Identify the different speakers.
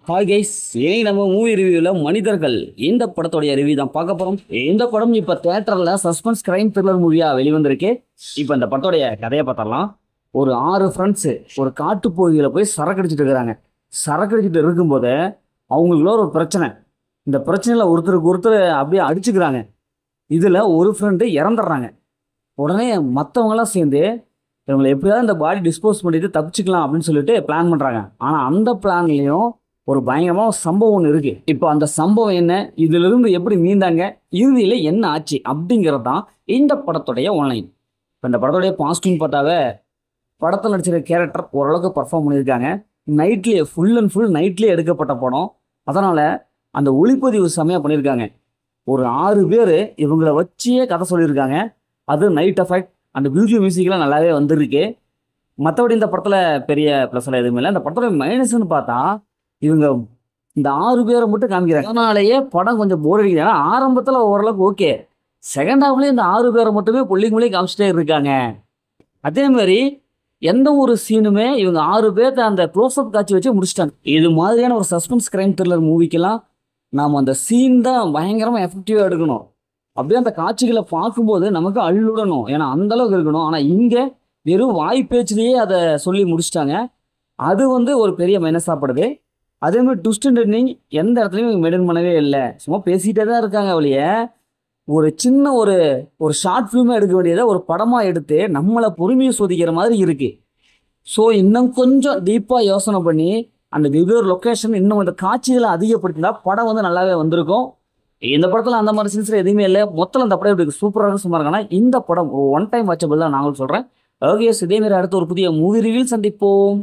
Speaker 1: Hi guys, இனி நம்ம movie ரிவ்யூவில் மனிதர்கள் இந்த படத்தோடைய ரிவ்யூ தான் பார்க்க போகிறோம். இந்த படம் இப்போ தேட்டரில் சஸ்பென்ஸ் கிரைம் த்ரில்லர் மூவியாக வெளிவந்திருக்கு. இப்போ இந்த படத்தோடைய கதையை பார்த்தரலாம். ஒரு 6 ஃப்ரெண்ட்ஸு ஒரு காட்டுப்பகுதியில் போய் சரக்கு அடிச்சுட்டு இருக்கிறாங்க. சரக்கு அடிச்சுட்டு இருக்கும்போது அவங்களுக்குள்ள ஒரு பிரச்சனை. இந்த பிரச்சனையில் ஒருத்தருக்கு ஒருத்தர் அப்படியே அடிச்சுக்கிறாங்க. இதில் ஒரு ஃப்ரெண்டு இறந்துடுறாங்க. உடனே மற்றவங்களாம் சேர்ந்து இவங்களை எப்படியாவது இந்த பாடி டிஸ்போஸ் பண்ணிட்டு தப்பிச்சுக்கலாம் அப்படின்னு சொல்லிட்டு பிளான் பண்ணுறாங்க. ஆனால் அந்த பிளான்லேயும் ஒரு பயங்கரமான சம்பவம் ஒன்று இருக்குது. இப்போ அந்த சம்பவம் என்ன, இதிலிருந்து எப்படி மீண்டாங்க, இறுதியில் என்ன ஆச்சு அப்படிங்கிறது தான் இந்த படத்துடைய ஒன்லைன். இப்போ இந்த படத்துடைய பாசிட்டிவ்னு பார்த்தாவே படத்தில் நடிச்சிருக்க கேரக்டர் ஓரளவுக்கு பர்ஃபார்ம் பண்ணியிருக்காங்க. நைட்லேயே ஃபுல் அண்ட் ஃபுல் நைட்லேயே எடுக்கப்பட்ட படம். அதனால் அந்த ஒளிப்பதிவு செம்மையாக பண்ணியிருக்காங்க. ஒரு 6 பேர் இவங்களை வச்சே கதை சொல்லியிருக்காங்க. அது நைட் எஃபெக்ட் அந்த பியூட்டி மியூசிக்லாம் நல்லாவே வந்திருக்கு. மற்றபடி இந்த படத்தில் பெரிய ப்ளஸ்லாம் எதுவுமே இல்லை. இந்த படத்தோட மைனஸ்ன்னு பார்த்தா இவங்க இந்த 6 பேரை மட்டும் காமிக்கிறாங்க. அதனாலேயே படம் கொஞ்சம் போர் அடிக்குது. ஏன்னா ஆரம்பத்தில் ஓரளவுக்கு ஓகே, செகண்ட் ஹாஃப்லேயே இந்த 6 பேரை மட்டுமே புள்ளிங்களே காமிச்சிட்டே இருக்காங்க. அதே மாதிரி எந்த ஒரு சீனுமே இவங்க 6 பேர்த்த அந்த க்ளோஸ்அப் காட்சி வச்சு முடிச்சிட்டாங்க. இது மாதிரியான ஒரு சஸ்பென்ஸ் கிரைம் த்ரில்லர் மூவிக்கெல்லாம் நாம் அந்த சீன் தான் பயங்கரமாக எஃபெக்டிவாக எடுக்கணும். அப்படியே அந்த காட்சிகளை பார்க்கும்போது நமக்கு அள்ளுடணும், ஏன்னா அந்தளவுக்கு இருக்கணும். ஆனால் இங்கே வெறும் வாய்ப்பேச்சிலேயே அதை சொல்லி முடிச்சிட்டாங்க. அது ஒரு பெரிய மைனஸாகப்படுது. அதே மாதிரி ட்விஸ்ட் அண்ட் டர்னிங் எந்த இடத்துலையும் மெயின்டைன் பண்ணவே இல்லை. சும்மா பேசிகிட்டே தான் இருக்காங்க. அவளைய ஒரு சின்ன ஒரு ஷார்ட் ஃபிலிமாக எடுக்க வேண்டியதை ஒரு படமாக எடுத்து நம்மளை பொறுமையை சோதிக்கிற மாதிரி இருக்குது. ஸோ இன்னும் கொஞ்சம் டீப்பாக யோசனை பண்ணி அந்த வெவ்வேறு லொக்கேஷன் இன்னும் அந்த காட்சிகளை அதிகப்படுத்தினா படம் நல்லாவே வந்திருக்கும். இந்த படத்தில் அந்த மாதிரி சீன்ஸில் எதுவுமே இல்லை. மொத்தம் அந்த படம் எப்படி சூப்பராக சும்மா இருக்காங்கன்னா இந்த படம் ஒன் டைம் வாட்சபிள் தான் நாங்களும் சொல்கிறேன். ஓகே, இதேமாரி அடுத்த ஒரு புதிய மூவி ரிவ்யூவில் சந்திப்போம்.